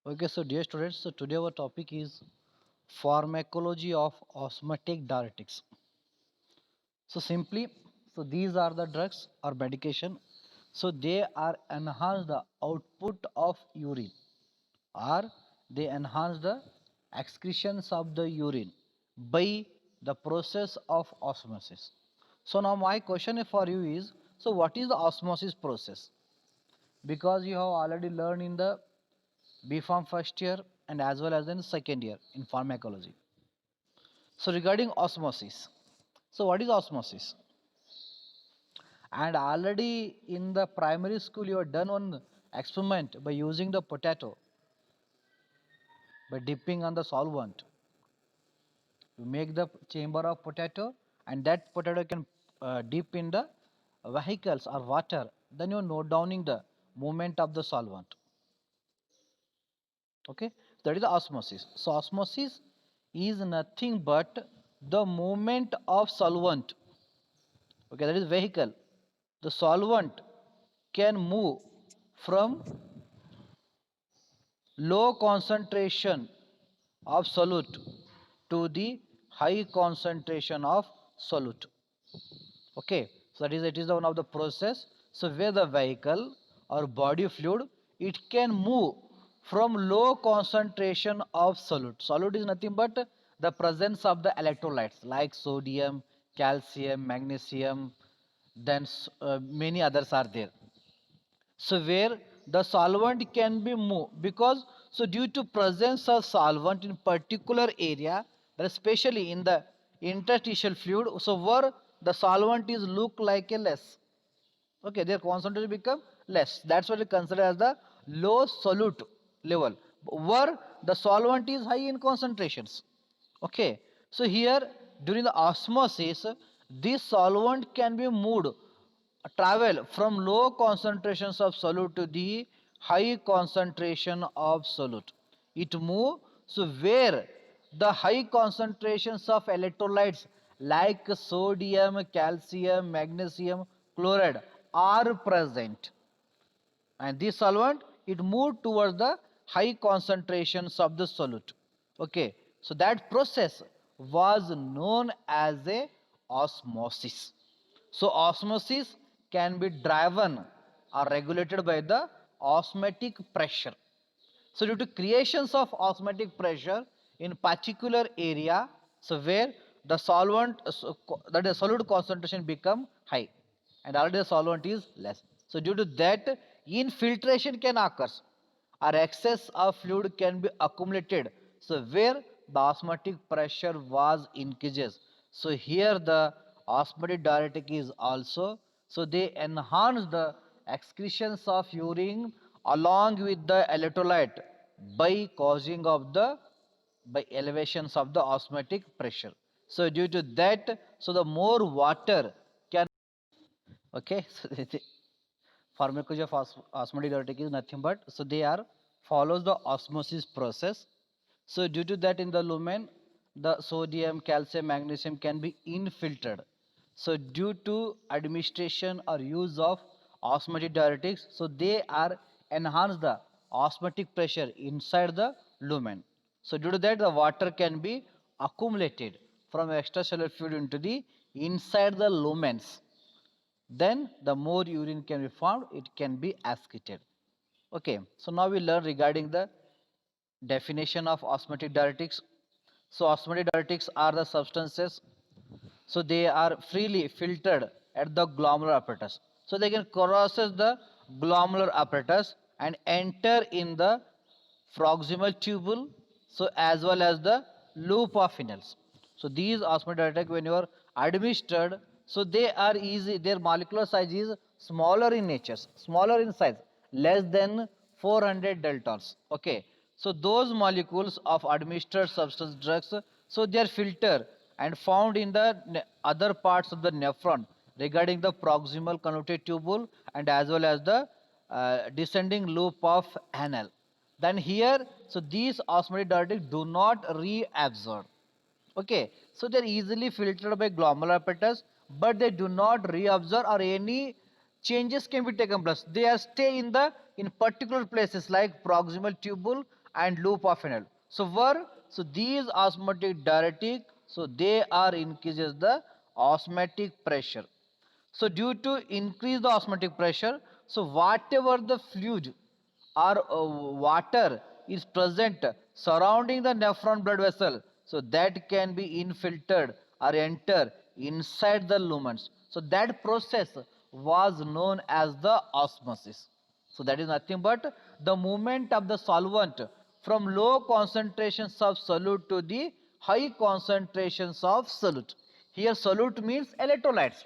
Okay, so dear students, so today our topic is pharmacology of osmotic diuretics. So simply, so these are the drugs or medication. So they are enhance the output of urine or they enhance the excretions of the urine by the process of osmosis. So now my question for you is, so what is the osmosis process? Because you have already learned in the B Farm first year and as well as in second year in pharmacology. So regarding osmosis, so what is osmosis? And already in the primary school you have done one experiment by using the potato by dipping on the solvent. You make the chamber of potato and that potato can dip in the vehicles or water. Then you note downing the movement of the solvent. Okay, that is osmosis. So osmosis is nothing but the movement of solvent. Okay, that is vehicle. The solvent can move from low concentration of solute to the high concentration of solute. Okay, so that is it is the one of the process. So where the vehicle or body fluid it can move from low concentration of solute. Solute is nothing but the presence of the electrolytes like sodium, calcium, magnesium, then many others are there. So where the solvent can be moved because so due to presence of solvent in particular area, especially in the interstitial fluid, so where the solvent is look like a less, okay, their concentration become less. That's what we consider as the low solute level, where the solvent is high in concentrations. Okay, so here during the osmosis, this solvent can be moved, travel from low concentrations of solute to the high concentration of solute. It move so where the high concentrations of electrolytes like sodium, calcium, magnesium, chloride are present, and this solvent it moved towards the high concentrations of the solute. Okay, so that process was known as a osmosis. So osmosis can be driven or regulated by the osmotic pressure. So due to creations of osmotic pressure in particular area, so where the solvent, that is solute concentration become high and already the solvent is less. So due to that, infiltration can occur or excess of fluid can be accumulated. So where the osmotic pressure was increases. So here the osmotic diuretic is also, so they enhance the excretions of urine along with the electrolyte by causing of the by elevations of the osmotic pressure. So due to that, so the more water can, okay, so the pharmacology of osmotic diuretic is nothing but so they are follows the osmosis process. So due to that in the lumen, the sodium, calcium, magnesium can be infiltrated. So due to administration or use of osmotic diuretics, so they are enhance the osmotic pressure inside the lumen. So due to that, the water can be accumulated from extracellular fluid into the inside the lumens. Then the more urine can be formed, it can be excreted. Okay, so now we learn regarding the definition of osmotic diuretics. So osmotic diuretics are the substances, so they are freely filtered at the glomerular apparatus. So they can cross the glomerular apparatus and enter in the proximal tubule, so as well as the loop of Fresnels. So these osmotic diuretics when you are administered, so they are easy, their molecular size is smaller in nature, smaller in size, less than 400 daltons. Okay, so those molecules of administered substance drugs, so they are filtered and found in the other parts of the nephron regarding the proximal convoluted tubule and as well as the descending loop of anal. Then here, so these osmotic diuretics do not reabsorb. Okay, so they're easily filtered by glomerular apparatus, but they do not reabsorb or any changes can be taken place. They are stay in the in particular places like proximal tubule and loop of phenol. So these osmotic diuretic, so they are increases the osmotic pressure. So due to increase the osmotic pressure, so whatever the fluid or water is present surrounding the nephron blood vessel, so that can be infiltrated or enter inside the lumens. So that process was known as the osmosis. So that is nothing but the movement of the solvent from low concentrations of solute to the high concentrations of solute. Here solute means electrolytes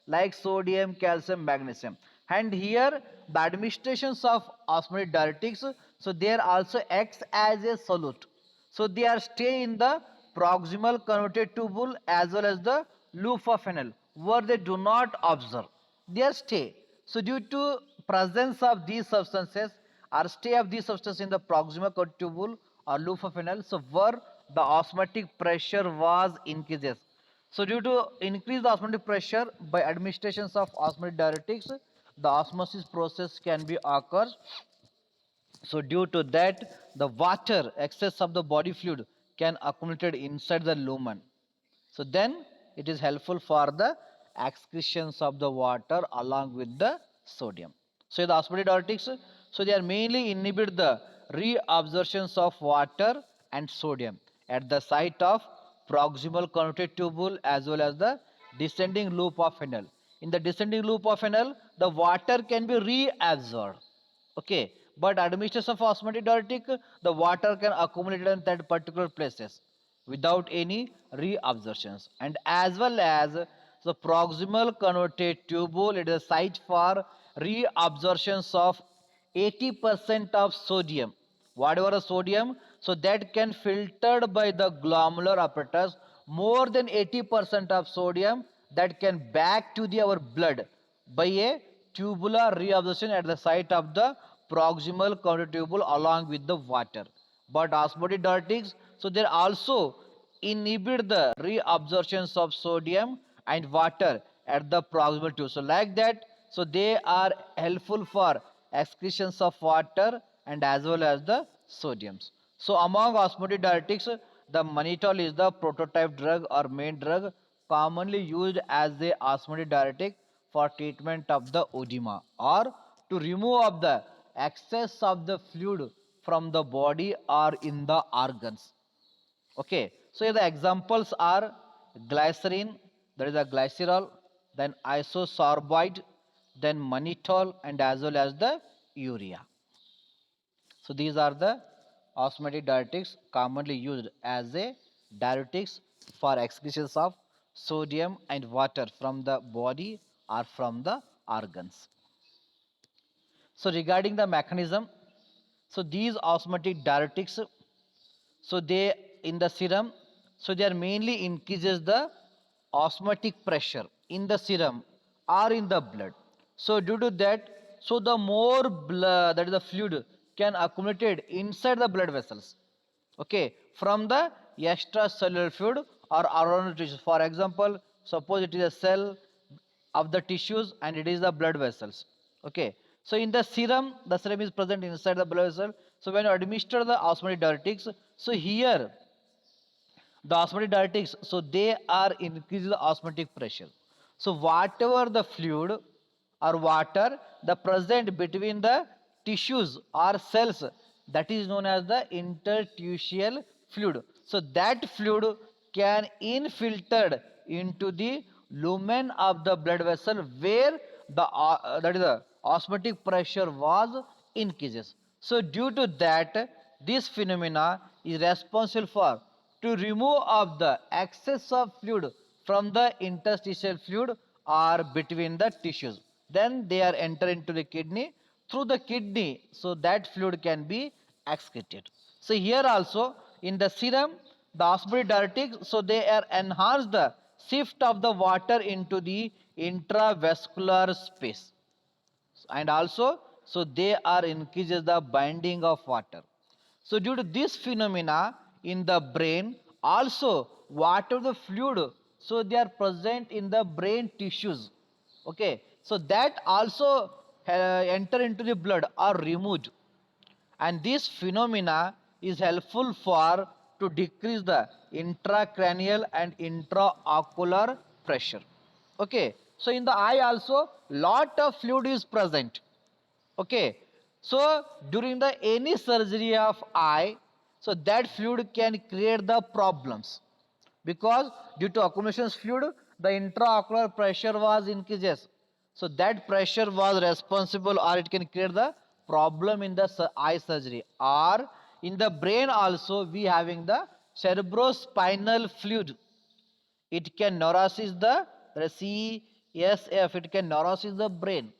like sodium, calcium, magnesium. And here the administrations of osmotic diuretics, so they are also acts as a solute. So they are stay in the proximal convoluted tubule as well as the loop of phenol where they do not observe. They are stay. So due to presence of these substances or stay of these substances in the proximal convoluted tubule or loop of phenol, so where the osmotic pressure was increases. So due to increased osmotic pressure by administrations of osmotic diuretics, the osmosis process can be occur. So due to that, the water excess of the body fluid can accumulate inside the lumen. So then it is helpful for the excretions of the water along with the sodium. So the osmotic diuretics, so they are mainly inhibit the reabsorptions of water and sodium at the site of proximal convoluted tubule as well as the descending loop of phenol. In the descending loop of phenol, the water can be reabsorbed. Okay, but administration of osmotic diuretic, the water can accumulate in that particular places without any reabsorptions. And as well as the proximal convoluted tubule, it is a site for reabsorptions of 80% of sodium. Whatever the sodium, so that can filtered by the glomerular apparatus more than 80% of sodium that can back to the our blood by a tubular reabsorption at the site of the proximal convoluted tubule along with the water. But osmotic diuretics, so they also inhibit the reabsorptions of sodium and water at the proximal tube. So like that, so they are helpful for excretions of water and as well as the sodiums. So among osmotic diuretics, the mannitol is the prototype drug or main drug commonly used as a osmotic diuretic for treatment of the edema or to remove of the excess of the fluid from the body or in the organs. Okay, so here the examples are glycerin, that is a glycerol, then isosorbide, then mannitol, and as well as the urea. So these are the osmotic diuretics commonly used as a diuretics for excretions of sodium and water from the body or from the organs. So regarding the mechanism, so these osmotic diuretics, so they in the serum, so they are mainly increases the osmotic pressure in the serum or in the blood. So due to that, so the more blood, that is the fluid, can accumulate inside the blood vessels. Okay, from the extracellular fluid or around tissues. For example, suppose it is a cell of the tissues and it is the blood vessels. Okay, so in the serum is present inside the blood vessel. So when you administer the osmotic diuretics, so here the osmotic diuretics, so they are increase the osmotic pressure. So whatever the fluid or water the present between the tissues or cells, that is known as the interstitial fluid. So that fluid can infiltrate into the lumen of the blood vessel where the that is the osmotic pressure was increases. So due to that, this phenomena is responsible for to remove of the excess of fluid from the interstitial fluid or between the tissues. Then they are enter into the kidney through the kidney, so that fluid can be excreted. So here also in the serum, the osmotic diuretics, so they are enhance the shift of the water into the intravascular space, and also so they are increases the binding of water. So due to this phenomena in the brain, also whatever the fluid, so they are present in the brain tissues. Okay, so that also enter into the blood or removed, and this phenomena is helpful for to decrease the intracranial and intraocular pressure. Okay, so in the eye also lot of fluid is present. Okay, so during the any surgery of eye, so that fluid can create the problems, because due to accumulation of fluid the intraocular pressure was increases, so that pressure was responsible, or it can create the problem in the eye surgery. Or in the brain also we having the cerebrospinal fluid, it can neurosis the CSF, it can neurosis the brain.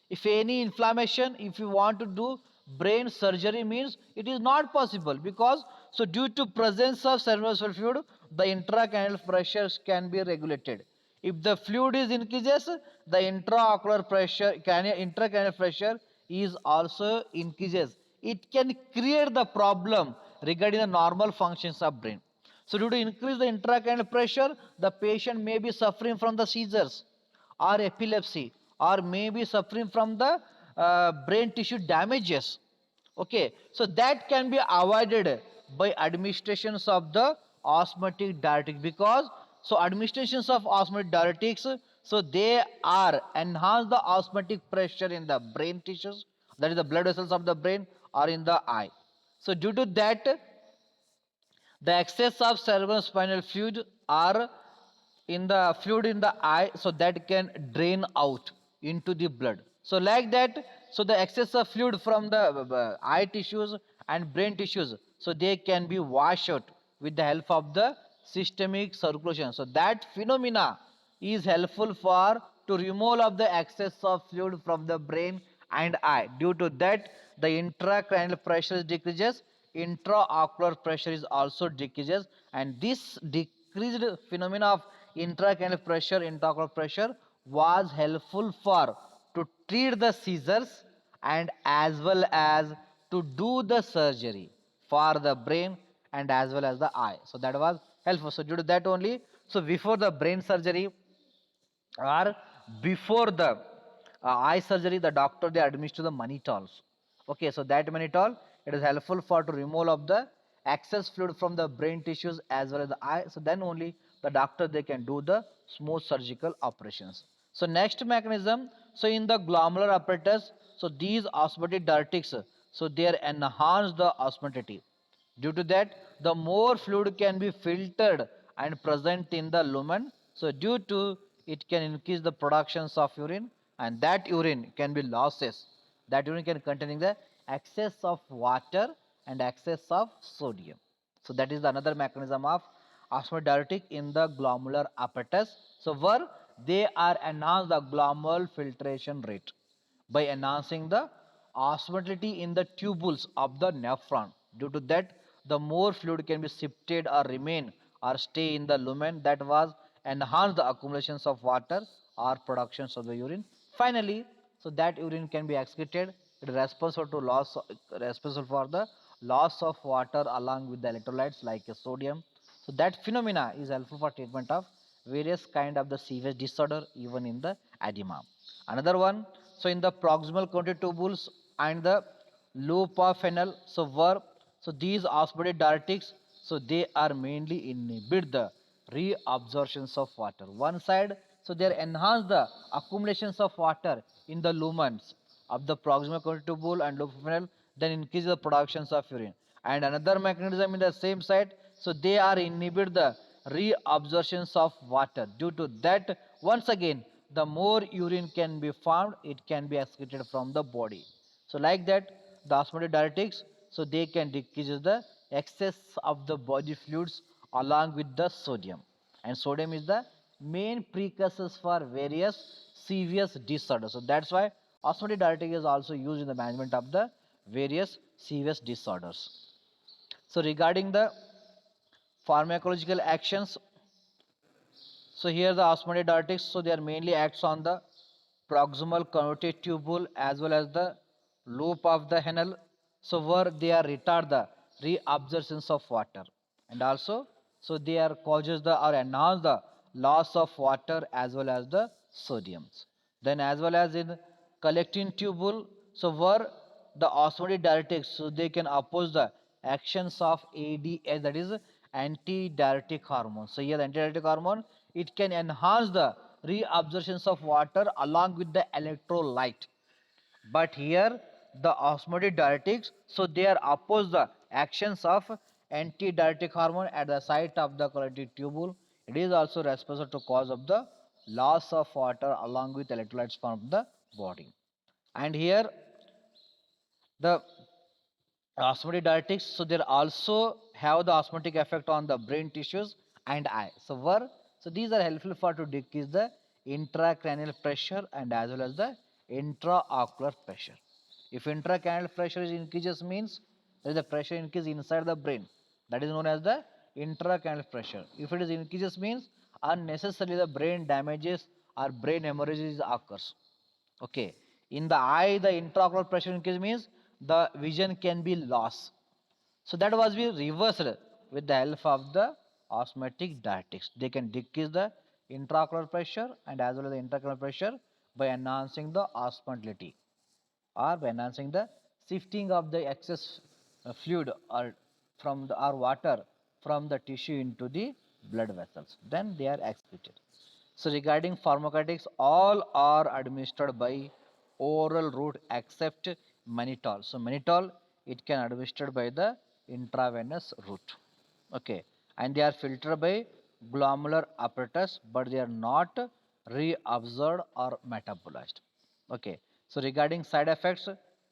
If any inflammation, if you want to do brain surgery, means it is not possible, because so due to presence of cerebrospinal fluid, the intracranial pressures can be regulated. If the fluid is increases, the intraocular pressure, intracranial pressure is also increases. It can create the problem regarding the normal functions of brain. So due to increase the intracranial pressure, the patient may be suffering from the seizures or epilepsy, or may be suffering from the brain tissue damages. Okay, so that can be avoided by administrations of the osmotic diuretics, because so administrations of osmotic diuretics, so they are enhance the osmotic pressure in the brain tissues, that is the blood vessels of the brain or in the eye. So due to that, the excess of cerebrospinal fluid are in the fluid in the eye, so that can drain out into the blood. So like that, so the excess of fluid from the eye tissues and brain tissues, so they can be washed out with the help of the systemic circulation. So that phenomena is helpful for to removal of the excess of fluid from the brain and eye. Due to that, the intracranial pressure decreases, intraocular pressure is also decreases, and this decreased phenomena of intracranial pressure, intraocular pressure was helpful for to treat the seizures and as well as to do the surgery for the brain and as well as the eye. So that was helpful. So due to that only, so before the brain surgery or before the eye surgery, the doctor they administer the manitols. Okay, so that manitol, it is helpful for to removal of the excess fluid from the brain tissues as well as the eye. So then only the doctor they can do the smooth surgical operations. So next mechanism, so in the glomerular apparatus, so these osmotic diuretics, so they enhance the osmoticity. Due to that, the more fluid can be filtered and present in the lumen. So due to it can increase the productions of urine, and that urine can be losses. That urine can containing the excess of water and excess of sodium. So that is another mechanism of osmodiuretic in the glomerular apparatus. So where they are enhance the glomerular filtration rate by enhancing the osmolality in the tubules of the nephron. Due to that, the more fluid can be sifted or remain or stay in the lumen, that was enhance the accumulations of water or productions of the urine. Finally, so that urine can be excreted. It is responsible to loss, responsible for the loss of water along with the electrolytes like sodium. So that phenomena is helpful for treatment of various kind of the severe disorder, even in the edema. Another one, so in the proximal convoluted tubules and the loop of fennel, so where so these osmotic diuretics, so they are mainly inhibit the reabsorptions of water. One side, so they enhance the accumulations of water in the lumens of the proximal convoluted tubule and loop of fennel, then increase the productions of urine. And another mechanism in the same side, so they are inhibit the reabsorptions of water. Due to that, once again, the more urine can be formed, it can be excreted from the body. So like that, the osmotic diuretics, so they can decrease the excess of the body fluids along with the sodium. And sodium is the main precursors for various serious disorders. So that's why osmotic diuretic is also used in the management of the various serious disorders. So regarding the pharmacological actions, so here the osmotic diuretics, so they are mainly acts on the proximal convoluted tubule as well as the loop of the Henle. So where they are retard the reabsorptions of water, and also so they are causes the or enhance the loss of water as well as the sodiums. Then as well as in collecting tubule, so where the osmotic diuretics, so they can oppose the actions of ADH, that is antidiuretic hormone. So here the antidiuretic hormone, it can enhance the reabsorption of water along with the electrolyte. But here the osmotic diuretics, so they are oppose the actions of antidiuretic hormone at the site of the collective tubule. It is also responsible to cause of the loss of water along with electrolytes from the body. And here the osmotic diuretics, so they also have the osmotic effect on the brain tissues and eye. So these are helpful for to decrease the intracranial pressure and as well as the intraocular pressure. If intracranial pressure is increases means there is a pressure increase inside the brain, that is known as the intracranial pressure. If it is increases means unnecessarily the brain damages or brain hemorrhages occurs. Okay. In the eye, the intraocular pressure increase means the vision can be lost. So that was be reversed with the help of the osmotic diuretics. They can decrease the intraocular pressure and as well as the intracranial pressure by enhancing the osmotility or by enhancing the shifting of the excess fluid or from the or water from the tissue into the blood vessels. Then they are excreted. So regarding pharmacokinetics, all are administered by oral route except mannitol. So mannitol, it can administered by the intravenous route. Okay, and they are filtered by glomerular apparatus, but they are not reabsorbed or metabolized. Okay, so regarding side effects,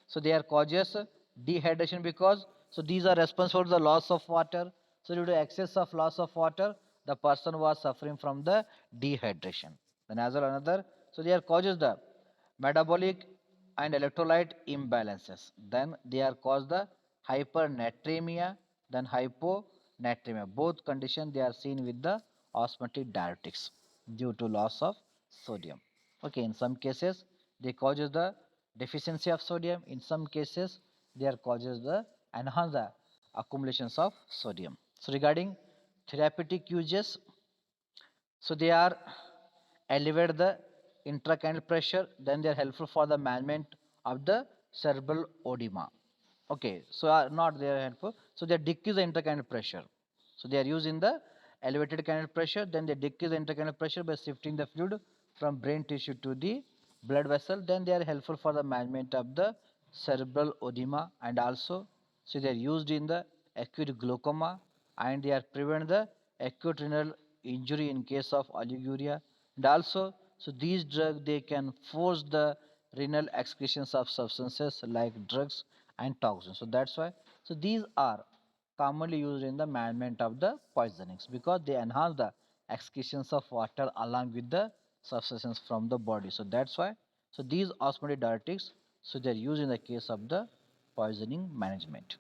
so they are causes dehydration because so these are responsible for the loss of water. So due to excess of loss of water, the person was suffering from the dehydration. Then as well another, so they are causes the metabolic and electrolyte imbalances. Then they are caused the hypernatremia, then hyponatremia. Both conditions they are seen with the osmotic diuretics due to loss of sodium. Okay, in some cases they causes the deficiency of sodium. In some cases they are causes the enhance the accumulations of sodium. So regarding therapeutic uses, so they are elevate the intracranial pressure, then they are helpful for the management of the cerebral edema. Okay, so are not they are helpful. So they decrease the intracranial pressure. So they are used in the elevated cranial pressure, then they decrease the intracranial pressure by shifting the fluid from brain tissue to the blood vessel. Then they are helpful for the management of the cerebral edema and also so they are used in the acute glaucoma and they are prevent the acute renal injury in case of oliguria and also so these drugs they can force the renal excretions of substances like drugs and toxins. So that's why so these are commonly used in the management of the poisonings because they enhance the excretions of water along with the substances from the body. So that's why so these osmotic diuretics so they are used in the case of the poisoning management.